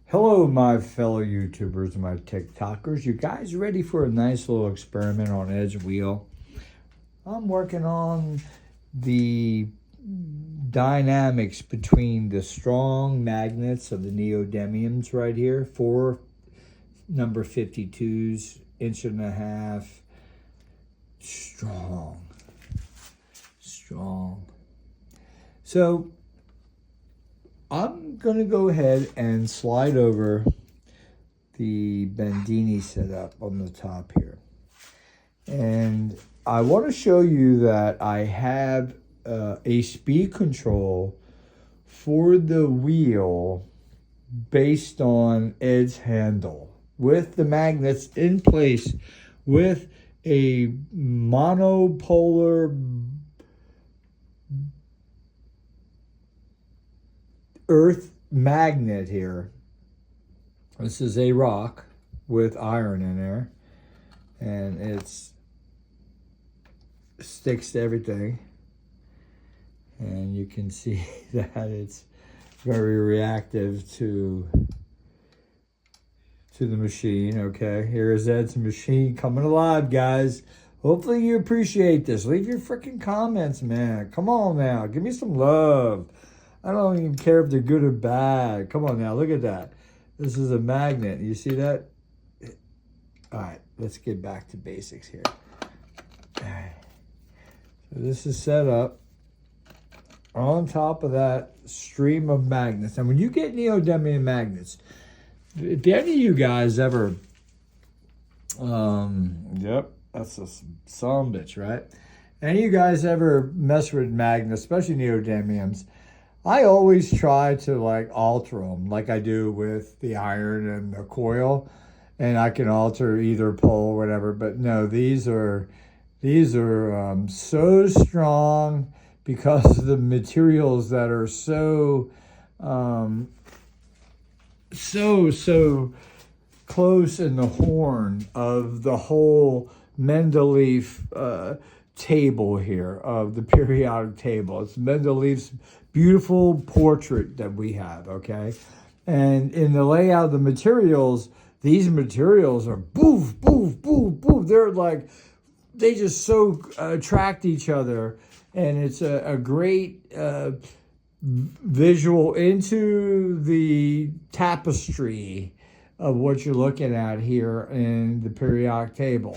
Hello, my fellow YouTubers and my TikTokers. You guys ready for a nice little experiment on Ed's wheel? I'm working on the dynamics between the strong magnets of the neodymiums right here, four number 52s, inch and a half, strong. So I'm going to go ahead and slide over the Bandini setup on the top here. And I want to show you that I have a speed control for the wheel based on Ed's handle with the magnets in place with a monopolar earth magnet here. This is a rock with iron in there, and it's sticks to everything, and you can see that it's very reactive to the machine. Okay, here's Ed's machine coming alive, guys. Hopefully you appreciate this. Leave your freaking comments, man. Come on now, give me some love. I don't even care if they're good or bad. Come on now, look at that. This is a magnet. You see that? All right, let's get back to basics here. All right. So this is set up on top of that stream of magnets. And when you get neodymium magnets, if any of you guys ever, yep, that's a son bitch, right? Any of you guys ever mess with magnets, especially neodymiums, I always try to like alter them like I do with the iron and the coil, and I can alter either pole or whatever. But no, these are so strong because of the materials that are so close in the horn of the whole Mendeleev table here, of the periodic table. It's Mendeleev's beautiful portrait that we have, okay? And in the layout of the materials, these materials are boof, boof, boof, boof. They're like, they just so attract each other. And it's a great visual into the tapestry of what you're looking at here in the periodic table.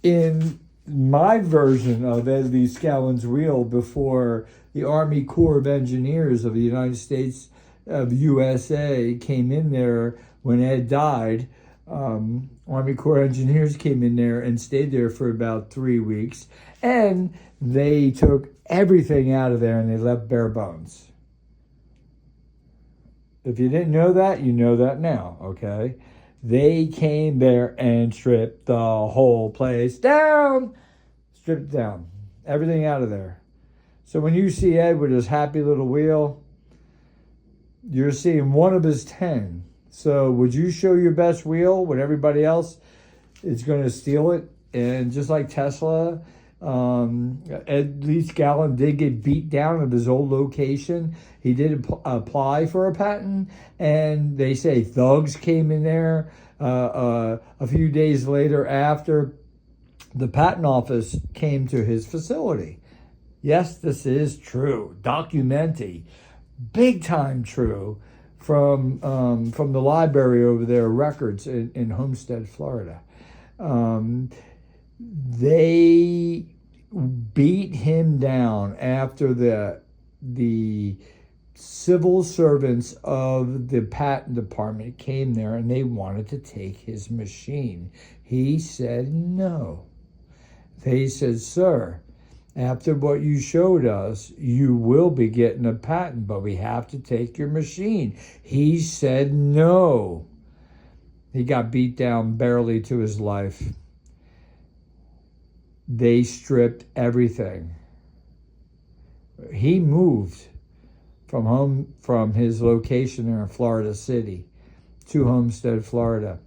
In my version of Ed Leedskalnin's wheel before the Army Corps of Engineers of the United States of USA came in there when Ed died, Army Corps of Engineers came in there and stayed there for about 3 weeks, and they took everything out of there and they left bare bones. If you didn't know that, you know that now, okay? They came there and stripped the whole place down. Stripped down. Everything out of there. So when you see Ed with his happy little wheel, you're seeing one of his 10. So would you show your best wheel when everybody else is going to steal it? And just like Tesla, Ed Leedskalnin did get beat down at his old location. He did apply for a patent, and they say thugs came in there a few days later after the patent office came to his facility. Yes, this is true. Documenty, big time true, from the library over there, records in Homestead, Florida. They beat him down after the civil servants of the patent department came there and they wanted to take his machine. He said no. They said, sir, after what you showed us, you will be getting a patent, but we have to take your machine. He said no. He got beat down barely to his life. They stripped everything. He moved from his location there in Florida City to Homestead, Florida.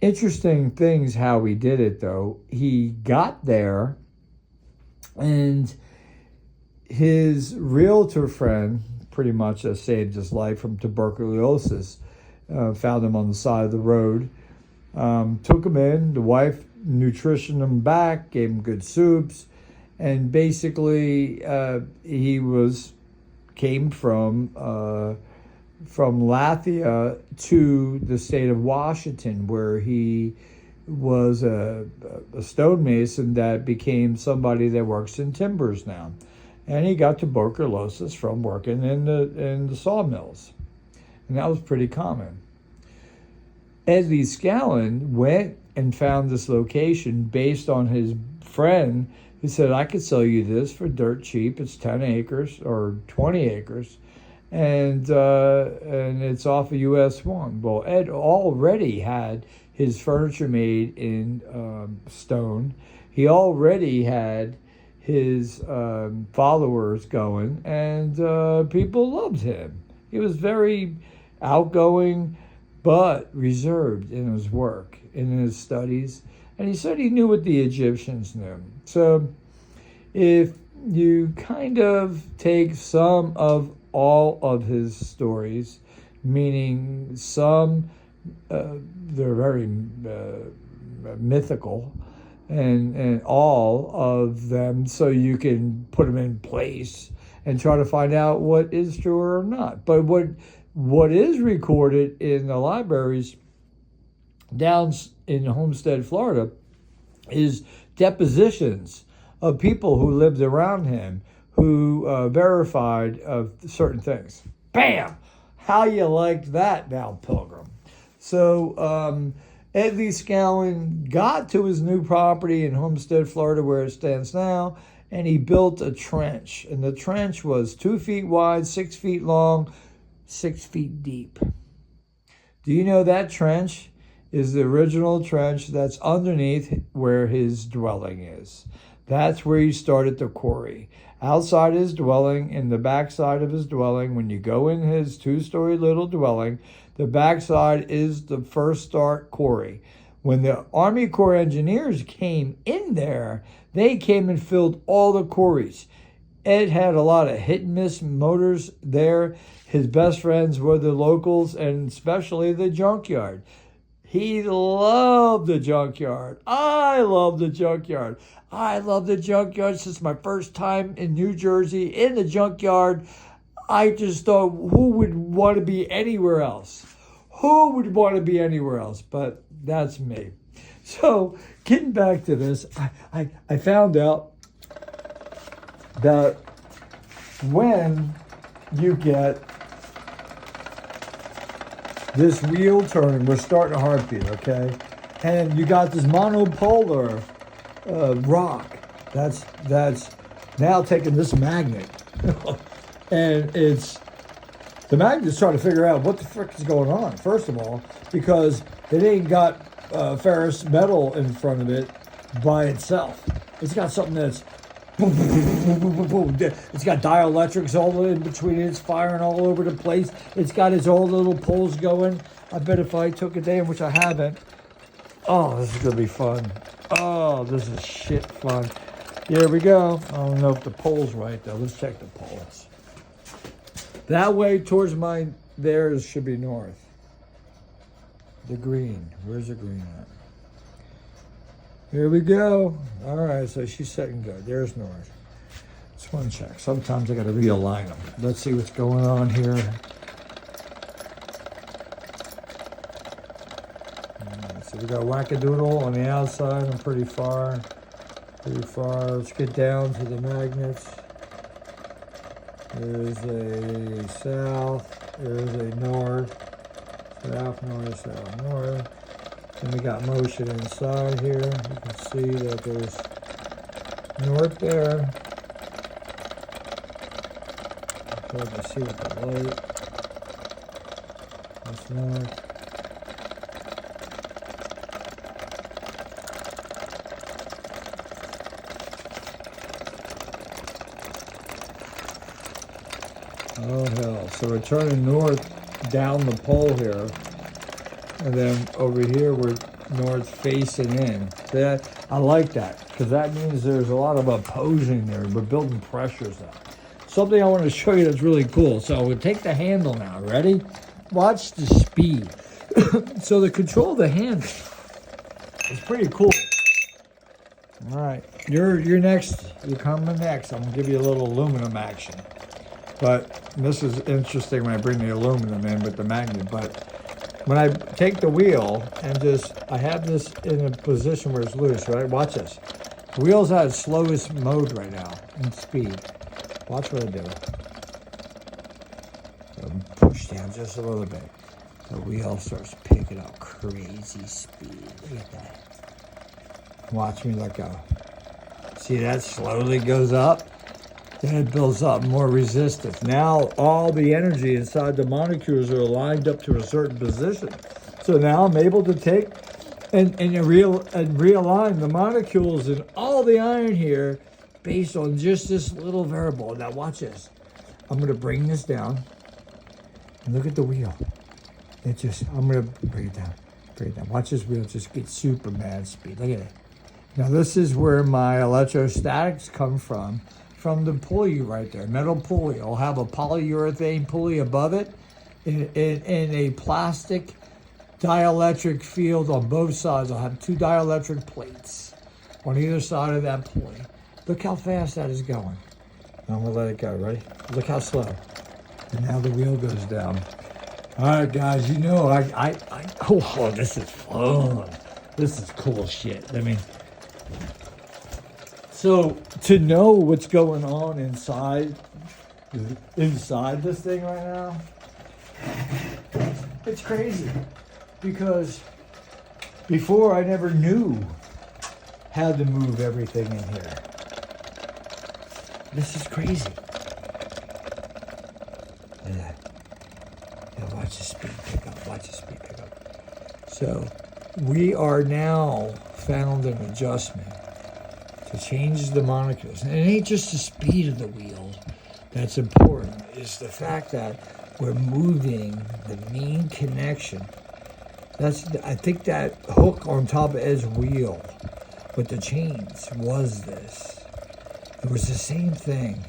Interesting things how he did it, though. He got there, and his realtor friend pretty much saved his life from tuberculosis. Found him on the side of the road. Took him in. The wife nutritioned him back, gave him good soups, and basically he came from Latvia to the state of Washington, where he was a stonemason that became somebody that works in timbers now. And he got tuberculosis from working in the sawmills. And that was pretty common. Ed Leedskalnin went and found this location based on his friend who said, I could sell you this for dirt cheap. It's 10 acres or 20 acres. And it's off of US 1. Well, Ed already had his furniture made in stone. He already had his followers going, and people loved him. He was very outgoing, but reserved in his work, in his studies. And he said he knew what the Egyptians knew. So if you kind of take some of all of his stories, meaning some, they're very mythical, and all of them, so you can put them in place and try to find out what is true or not. But what is recorded in the libraries down in Homestead, Florida, is depositions of people who lived around him who verified of certain things. Bam! How you liked that now, Pilgrim? So Ed Leedskalnin got to his new property in Homestead, Florida, where it stands now, and he built a trench. And the trench was 2 feet wide, 6 feet long, 6 feet deep. Do you know that trench is the original trench that's underneath where his dwelling is? That's where he started the quarry. Outside his dwelling, in the backside of his dwelling, when you go in his 2-story little dwelling, the backside is the first start quarry. When the Army Corps of Engineers came in there, they came and filled all the quarries. Ed had a lot of hit and miss motors there. His best friends were the locals, and especially the junkyard. He loved the junkyard. I love the junkyard. I love the junkyard since my first time in New Jersey in the junkyard. I just thought, who would want to be anywhere else? Who would want to be anywhere else? But that's me. So getting back to this, I found out that when you get this wheel turning, we're starting a heartbeat, okay? And you got this monopolar rock that's now taking this magnet. And the magnet's trying to figure out what the frick is going on, first of all, because it ain't got ferrous metal in front of it by itself. It's got something that's boom, boom, boom, boom, boom, boom. It's got dielectrics all in between it. It's firing all over the place. It's got its own little poles going. I bet if I took a day, in which I haven't, oh, this is going to be fun. Oh, this is shit fun. Here we go. I don't know if the pole's right, though. Let's check the poles. That way towards theirs should be north. The green. Where's the green at? Here we go. All right, so she's setting good. There's north. Just one check. Sometimes I got to realign them. Let's see what's going on here. So we got wackadoodle on the outside. I'm pretty far. Pretty far. Let's get down to the magnets. There's a south. There's a north. South, north, south, north. Then we got motion inside here. You can see that there's north there. It's hard to see with the light. That's north. Oh hell, so we're turning north down the pole here, and then over here we're north facing in. I like that, because that means there's a lot of opposing there. We're building pressures up. something I want to show you that's really cool. So we'll take the handle now. Ready? Watch the speed. So the control of the handle is pretty cool. All right, you're next. You're coming next. I'm gonna give you a little aluminum action. But this is interesting when I bring the aluminum in with the magnet. But when I take the wheel and I have this in a position where it's loose, right? Watch this. The wheel's at its slowest mode right now in speed. Watch what I do. So push down just a little bit. The wheel starts picking up crazy speed. Look at that. Watch me let go. See, that slowly goes up. Then it builds up more resistance. Now all the energy inside the molecules are aligned up to a certain position. So now I'm able to take and realign the molecules and all the iron here based on just this little variable. Now watch this. I'm gonna bring this down and look at the wheel. I'm gonna bring it down. Watch this wheel just get super mad speed. Look at it. Now this is where my electrostatics come from the pulley right there, metal pulley. I'll have a polyurethane pulley above it in a plastic dielectric field on both sides. I'll have 2 dielectric plates on either side of that pulley. Look how fast that is going. I'm gonna let it go, ready? Look how slow. And now the wheel goes down. All right, guys, you know, oh, this is fun. This is cool shit. I mean, so to know what's going on inside this thing right now, it's crazy. Because before I never knew how to move everything in here. This is crazy. Yeah, watch the speed pick up. Watch the speed pick up. So we are now found an adjustment to change the molecules. And it ain't just the speed of the wheel that's important. It's the fact that we're moving the main connection. I think that hook on top of Ed's wheel with the chains was this. It was the same thing.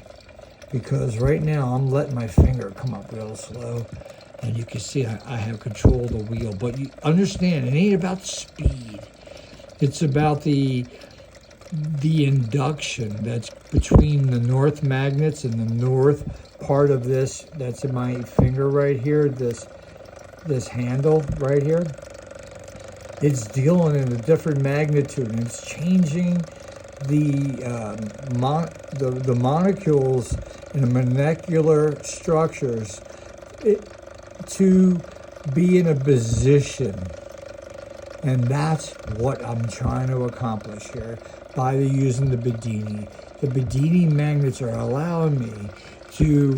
Because right now I'm letting my finger come up real slow. And you can see I have control of the wheel. But you understand, it ain't about the speed. It's about the induction that's between the north magnets and the north part of this that's in my finger right here, this handle right here. It's dealing in a different magnitude, and it's changing the molecules in the molecular structures to be in a position. And that's what I'm trying to accomplish here by using the Bedini. The Bedini magnets are allowing me to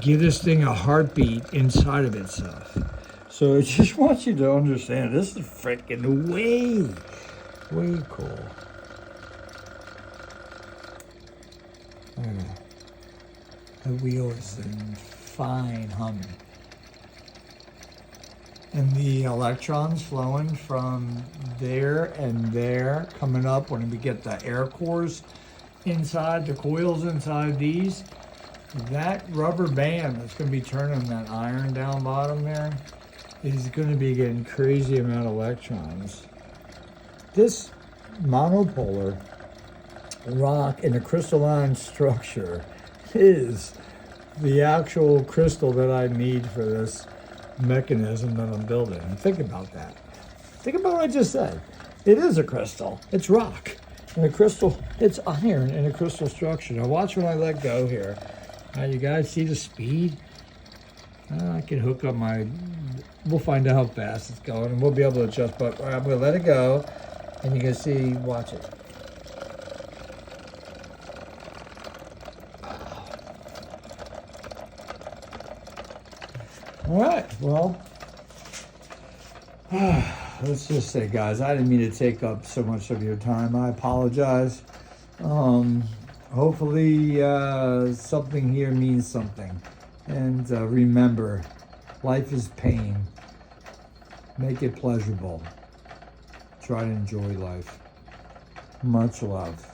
give this thing a heartbeat inside of itself. So I just want you to understand, this is freaking way cool. The wheel is in fine humming. And the electrons flowing from there and there, coming up when we get the air cores inside, the coils inside these, that rubber band that's going to be turning that iron down bottom there is going to be getting crazy amount of electrons. This monopolar rock in a crystalline structure is the actual crystal that I need for this mechanism that I'm building. And think about that. Think about what I just said. It is a crystal. It's rock. And a crystal, it's iron in a crystal structure. Now watch when I let go here. You guys see the speed? I can hook up we'll find out how fast it's going and we'll be able to adjust, but I'm gonna let it go and you can see, watch it. All right, well, let's just say, guys, I didn't mean to take up so much of your time. I apologize. Hopefully something here means something. And remember, life is pain. Make it pleasurable. Try to enjoy life. Much love.